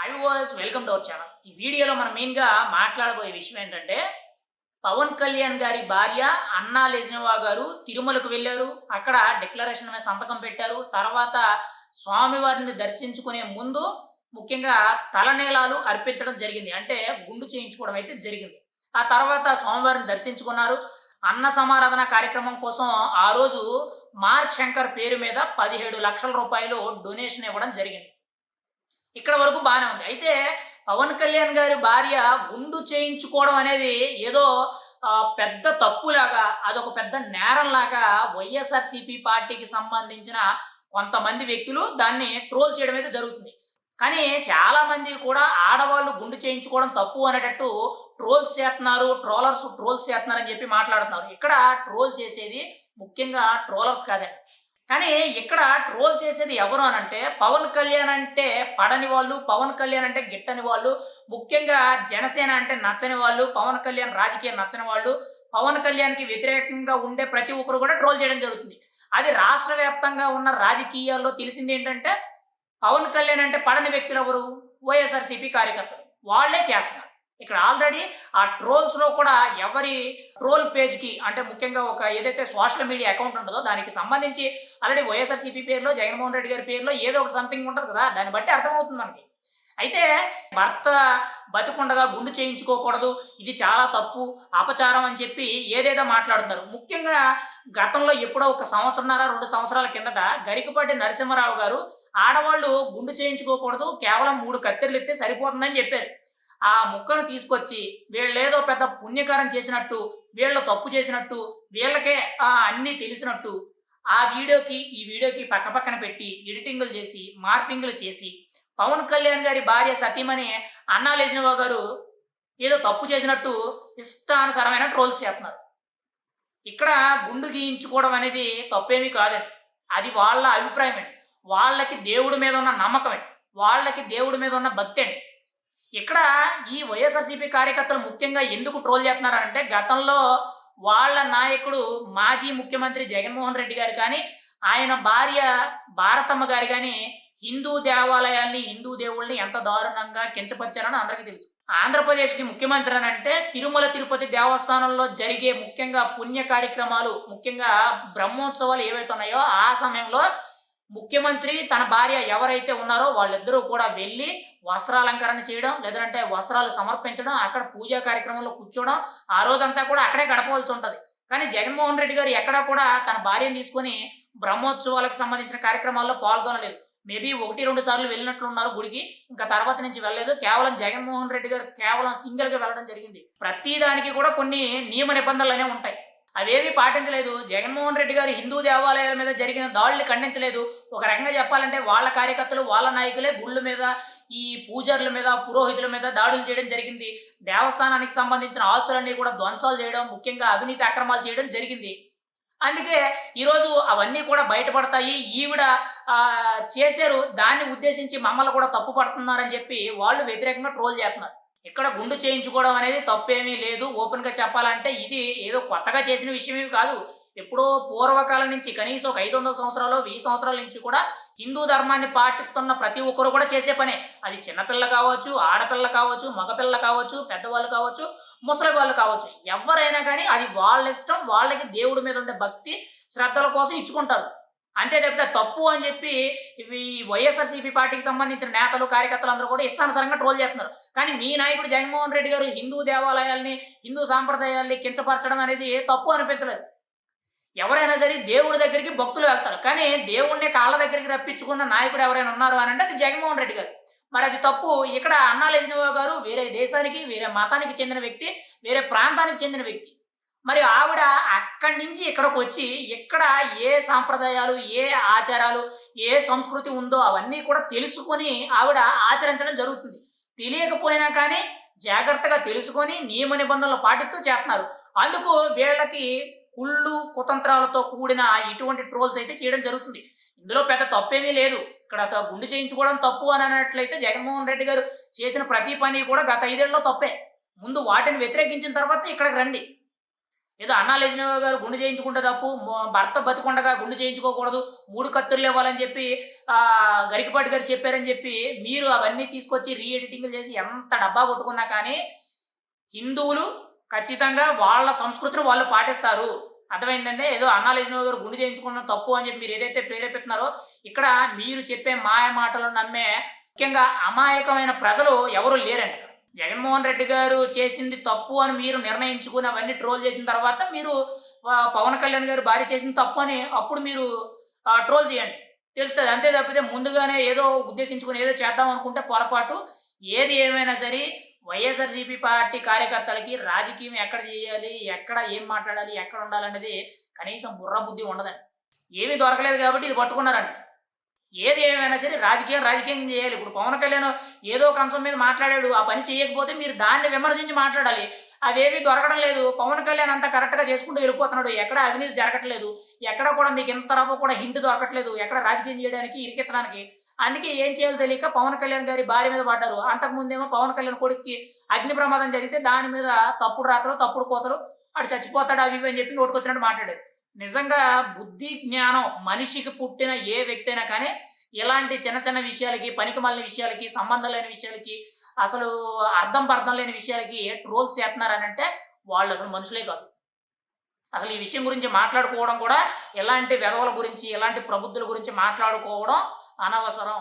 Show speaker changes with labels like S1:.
S1: Hi viewers, welcome to our channel. ఈ వీడియోలో మనం మెయిన్‌గా మాట్లాడబోయే విషయం ఏంటంటే, పవన్ కళ్యాణ్ గారి భార్య అన్నా లెజ్నోవా గారు తిరుమలకు వెళ్లారు. అక్కడ డిక్లరేషన్ మీద సంతకం పెట్టారు. తర్వాత స్వామివారిని దర్శించుకునే ముందు ముఖ్యంగా తలనీలాలు అర్పించడం జరిగింది. అంటే గుండు చేయించుకోవడం అయితే జరిగింది. ఆ తర్వాత స్వామివారిని దర్శించుకున్నారు. అన్న సమారాధన కార్యక్రమం కోసం ఆ రోజు మార్క్ శంకర్ పేరు మీద రూ. 17,00,000 డొనేషన్ ఇవ్వడం జరిగింది. ఇక్కడ వరకు బానే ఉంది. అయితే పవన్ కళ్యాణ్ గారి భార్య గుండు చేయించుకోవడం అనేది ఏదో పెద్ద తప్పులాగా, అదొక పెద్ద నేరంలాగా వైఎస్ఆర్‌సీపీ పార్టీకి సంబంధించిన కొంతమంది వ్యక్తులు దాన్ని ట్రోల్ చేయడం అయితే జరుగుతుంది. కానీ చాలామంది కూడా ఆడవాళ్ళు గుండు చేయించుకోవడం తప్పు అనేటట్టు ట్రోల్స్ చేత్తన్నారు. ట్రోల్స్ చేత్తన్నారని చెప్పి మాట్లాడుతున్నారు. ఇక్కడ ట్రోల్ చేసేది ముఖ్యంగా ట్రోలర్స్ కాదండి. కానీ ఇక్కడ ట్రోల్ చేసేది ఎవరు అనంటే, పవన్ కళ్యాణ్ అంటే పడని వాళ్ళు, పవన్ కళ్యాణ్ అంటే గిట్టని వాళ్ళు, ముఖ్యంగా జనసేన అంటే నచ్చని వాళ్ళు, పవన్ కళ్యాణ్ రాజకీయం నచ్చని వాళ్ళు, పవన్ కళ్యాణ్‌కి వ్యతిరేకంగా ఉండే ప్రతి ఒక్కరు కూడా ట్రోల్ చేయడం జరుగుతుంది. అది రాష్ట్ర వ్యాప్తంగా ఉన్న రాజకీయాల్లో తెలిసిందేంటంటే, పవన్ కళ్యాణ్ అంటే పడని వ్యక్తులెవరు? వైఎస్ఆర్‌సీపీ కార్యకర్తలు. వాళ్ళే చేస్తున్నారు. ఇక్కడ ఆల్రెడీ ఆ ట్రోల్స్‌లో కూడా ఎవరి ట్రోల్ పేజ్‌కి అంటే ముఖ్యంగా ఒక ఏదైతే సోషల్ మీడియా అకౌంట్ ఉంటదో దానికి సంబంధించి ఆల్రెడీ వైఎస్ఆర్‌సీపీ పేరులో, జగన్మోహన్ రెడ్డి గారి పేరులో ఏదో ఒక సంథింగ్ ఉంటది కదా! దాన్ని బట్టి అర్థమవుతుంది మనకి. అయితే భర్త బతికుండగా గుండు చేయించుకోకూడదు. ఇది చాలా తప్పు, అపచారం అని చెప్పి ఏదేదో మాట్లాడుతున్నారు. ముఖ్యంగా గతంలో ఎప్పుడో ఒక సంవత్సరన్నర, 2 సంవత్సరాల కిందట గరికపాటి నరసింహారావు గారు ఆడవాళ్ళు గుండు చేయించుకోకూడదు. కేవలం 3 కత్తెరలిత్తే సరిపోతుందని చెప్పారు. ఆ ముక్కను తీసుకొచ్చి వీళ్ళేదో పెద్ద పుణ్యకారం చేసినట్టు, వీళ్ళు తప్పు చేసినట్టు, వీళ్ళకే అన్నీ తెలిసినట్టు ఈ వీడియోకి పక్కపక్కన పెట్టి ఎడిటింగులు చేసి, మార్ఫింగులు చేసి, పవన్ కళ్యాణ్ గారి భార్య సతీమణి అన్నా లెజ్నోవా గారు ఏదో తప్పు చేసినట్టు ఇష్టానుసారమైన ట్రోల్స్ చేస్తున్నారు. ఇక్కడ గుండు గీయించుకోవడం అనేది తప్పేమీ కాదండి. అది వాళ్ళ అభిప్రాయమండి. వాళ్ళకి దేవుడి మీద ఉన్న నమ్మకమండి. వాళ్ళకి దేవుడి మీద ఉన్న భక్తండి. ఇక్కడ ఈ వైఎస్ఆర్‌సీపీ కార్యకర్తలు ముఖ్యంగా ఎందుకు ట్రోల్ చేస్తున్నారంటే, గతంలో వాళ్ళ నాయకుడు మాజీ ముఖ్యమంత్రి జగన్మోహన్ రెడ్డి గారు కానీ, ఆయన భార్య భారతమ్మ గారు గాని, హిందూ దేవాలయాల్ని, హిందూ దేవుళ్ళని ఎంత దారుణంగా కించపరిచారని అందరికీ తెలుసు. ఆంధ్రప్రదేశ్‌కి ముఖ్యమంత్రి అనంటే తిరుమల తిరుపతి దేవస్థానంలో జరిగే ముఖ్యంగా పుణ్య కార్యక్రమాలు, ముఖ్యంగా బ్రహ్మోత్సవాలు ఏవైతే ఉన్నాయో ఆ సమయంలో ముఖ్యమంత్రి తన భార్య ఎవరైతే ఉన్నారో వాళ్ళిద్దరూ కూడా వెళ్ళి వస్త్రాలంకరణ చేయడం, లేదంటే వస్త్రాలు సమర్పించడం, అక్కడ పూజా కార్యక్రమంలో కూర్చోవడం, ఆ రోజంతా కూడా అక్కడే గడపవలసి ఉంటది. కానీ జగన్మోహన్ రెడ్డి గారు ఎక్కడా కూడా తన భార్యను తీసుకొని బ్రహ్మోత్సవాలకు సంబంధించిన కార్యక్రమాల్లో పాల్గొనలేదు. మేబీ 1, 2 సార్లు వెళ్ళినట్లున్నారు గుడికి. ఇంకా తర్వాత నుంచి వెళ్ళలేదు. కేవలం జగన్మోహన్ రెడ్డి గారు కేవలం సింగిల్‌గా వెళ్ళడం జరిగింది. ప్రతి దానికి కూడా కొన్ని నియమ నిబంధనలనేవి ఉంటాయి. అవేవి పాటించలేదు. జగన్మోహన్ రెడ్డి గారు హిందూ దేవాలయాల మీద జరిగిన దాడుల్ని ఖండించలేదు. ఒక రకంగా చెప్పాలంటే వాళ్ళ కార్యకర్తలు, వాళ్ళ నాయకులే గుళ్ళ మీద, ఈ పూజారుల మీద, పురోహితుల మీద దాడులు చేయడం జరిగింది. దేవస్థానానికి సంబంధించిన ఆస్తులన్నీ కూడా ధ్వంసాలు చేయడం, ముఖ్యంగా అవినీతి అక్రమాలు చేయడం జరిగింది. అందుకే ఈరోజు అవన్నీ కూడా బయటపడతాయి. ఈవిడ చేశారు. దాన్ని ఉద్దేశించి మమ్మల్ని కూడా తప్పు పడుతున్నారని చెప్పి వాళ్ళు వ్యతిరేకంగా ట్రోల్ చేస్తున్నారు. ఇక్కడ గుండు చేయించుకోవడం అనేది తప్పేమీ లేదు. ఓపెన్‌గా చెప్పాలంటే ఇది ఏదో కొత్తగా చేసిన విషయమేమి కాదు. ఎప్పుడో పూర్వకాలం నుంచి కనీసం ఒక 500 సంవత్సరాలు, 1000 సంవత్సరాల నుంచి కూడా హిందూ ధర్మాన్ని పాటిస్తున్న ప్రతి ఒక్కరు కూడా చేసే పనే. అది చిన్నపిల్ల కావచ్చు, ఆడపిల్ల కావచ్చు, మగపిల్ల కావచ్చు, పెద్దవాళ్ళు కావచ్చు, ముసలి వాళ్ళు కావచ్చు. ఎవ్వరైనా కానీ అది వాళ్ళ ఇష్టం. వాళ్ళకి దేవుడి మీద ఉండే భక్తి, శ్రద్ధల కోసం ఇచ్చుకుంటారు. అంతే తప్పితే తప్పు అని చెప్పి ఇవి వైఎస్ఆర్‌సీపీ పార్టీకి సంబంధించిన నేతలు, కార్యకర్తలు అందరూ కూడా ఇష్టానుసారంగా ట్రోల్ చేస్తున్నారు. కానీ మీ నాయకుడు జగన్మోహన్ రెడ్డి గారు హిందూ దేవాలయాల్ని, హిందూ సాంప్రదాయాల్ని కించపరచడం అనేది తప్పు అనిపించలేదు. ఎవరైనా సరే దేవుడి దగ్గరికి భక్తులు వెళ్తారు. కానీ దేవుడిని కాళ్ళ దగ్గరికి రప్పించుకున్న నాయకుడు ఎవరైనా ఉన్నారు అనంటే అది జగన్మోహన్ రెడ్డి గారు. మరి అది తప్పు. ఇక్కడ అన్నా లెజ్నోవా గారు వేరే దేశానికి, వేరే మతానికి చెందిన వ్యక్తి, వేరే ప్రాంతానికి చెందిన వ్యక్తి. మరి ఆవిడ అక్కడి నుంచి ఇక్కడికొచ్చి, ఇక్కడ ఏ సాంప్రదాయాలు, ఏ ఆచారాలు, ఏ సంస్కృతి ఉందో అవన్నీ కూడా తెలుసుకొని ఆవిడ ఆచరించడం జరుగుతుంది. తెలియకపోయినా కానీ జాగ్రత్తగా తెలుసుకొని నియమ నిబంధనలు పాటిస్తూ చేస్తున్నారు. అందుకు వీళ్ళకి కుళ్ళు, కుతంత్రాలతో కూడిన ఇటువంటి ట్రోల్స్ అయితే చేయడం జరుగుతుంది. ఇందులో పెద్ద తప్పేమీ లేదు. ఇక్కడ గుండు చేయించుకోవడం తప్పు అని అన్నట్లయితే జగన్మోహన్ రెడ్డి గారు చేసిన ప్రతి పని కూడా గత 5 ఏళ్లలో తప్పే. ముందు వాటిని వ్యతిరేకించిన తర్వాత ఇక్కడికి రండి. ఏదో అన్నా లెజినోవా గారు గుండు చేయించుకుంటే తప్పు. భర్త బతికుండగా గుండు చేయించుకోకూడదు. 3 కత్తులు ఇవ్వాలని చెప్పి గరికపాటి గారు చెప్పారని చెప్పి మీరు అవన్నీ తీసుకొచ్చి రీ ఎడిటింగ్‌లు చేసి ఎంత డబ్బా కొట్టుకున్నా కానీ హిందువులు ఖచ్చితంగా వాళ్ళ సంస్కృతిని వాళ్ళు పాటిస్తారు. అర్థమైందండి. ఏదో అన్నా లెజినోవా గారు గుండు చేయించుకోవడం తప్పు అని చెప్పి మీరు ఏదైతే ప్రేరేపిస్తున్నారో ఇక్కడ మీరు చెప్పే మాయ మాటలు నమ్మే ముఖ్యంగా అమాయకమైన ప్రజలు ఎవరు లేరండి ఇక్కడ. జగన్మోహన్ రెడ్డి గారు చేసింది తప్పు అని మీరు నిర్ణయించుకొని అవన్నీ ట్రోల్ చేసిన తర్వాత మీరు పవన్ కళ్యాణ్ గారి భార్య చేసింది తప్పు అని అప్పుడు మీరు ట్రోల్ చేయండి. తెలుస్తది. అంతే తప్పితే ముందుగానే ఏదో ఉద్దేశించుకొని ఏదో చేద్దాం అనుకుంటే పొరపాటు. ఏది ఏమైనా సరే వైఎస్ఆర్‌సీపీ పార్టీ కార్యకర్తలకి రాజకీయం ఎక్కడ చేయాలి? ఎక్కడ ఏం మాట్లాడాలి? ఎక్కడ ఉండాలనేది కనీసం బుర్ర బుద్ధి ఉండదండి. ఏమీ దొరకలేదు కాబట్టి ఇది పట్టుకున్నారండి. ఏది ఏమైనా సరే రాజకీయం, రాజకీయం చేయాలి. ఇప్పుడు పవన్ కళ్యాణ్ ఏదో ఒక అంశం మీద మాట్లాడాడు. ఆ పని చేయకపోతే మీరు దాన్ని విమర్శించి మాట్లాడాలి. అవేవి దొరకడం లేదు. పవన్ కళ్యాణ్ అంతా కరెక్ట్‌గా చేసుకుంటూ వెళ్ళిపోతున్నాడు. ఎక్కడ అవినీతి జరగట్లేదు. ఎక్కడ కూడా మీకు ఇంత రవ్వ కూడా హింట్ దొరకట్లేదు. ఎక్కడ రాజకీయం చేయడానికి, ఇరికించడానికి. అందుకే ఏం చేయాలో తెలియక పవన్ కళ్యాణ్ గారి భార్య మీద పడ్డారు. అంతకుముందేమో పవన్ కళ్యాణ్ కొడుక్కి అగ్ని ప్రమాదం జరిగితే దాని మీద తప్పుడు రాతలు, తప్పుడు కోతలు ఆడు చచ్చిపోతాడు అవి ఇవి అని చెప్పి నోటికొచ్చినట్టు మాట్లాడారు. నిజంగా బుద్ధి, జ్ఞానం మనిషికి పుట్టిన ఏ వ్యక్తి అయినా కానీ ఇలాంటి చిన్న చిన్న విషయాలకి, పనికిమాలిన విషయాలకి, సంబంధం లేని విషయాలకి, అసలు అర్థం పర్థం లేని విషయాలకి ట్రోల్స్ చేస్తున్నారనంటే వాళ్ళసలు మనుషులే కాదు. అసలు ఈ విషయం గురించి మాట్లాడుకోవడం కూడా ఇలాంటి వెధవల గురించి, ఇలాంటి ప్రబుద్ధుల గురించి మాట్లాడుకోవడం అనవసరం.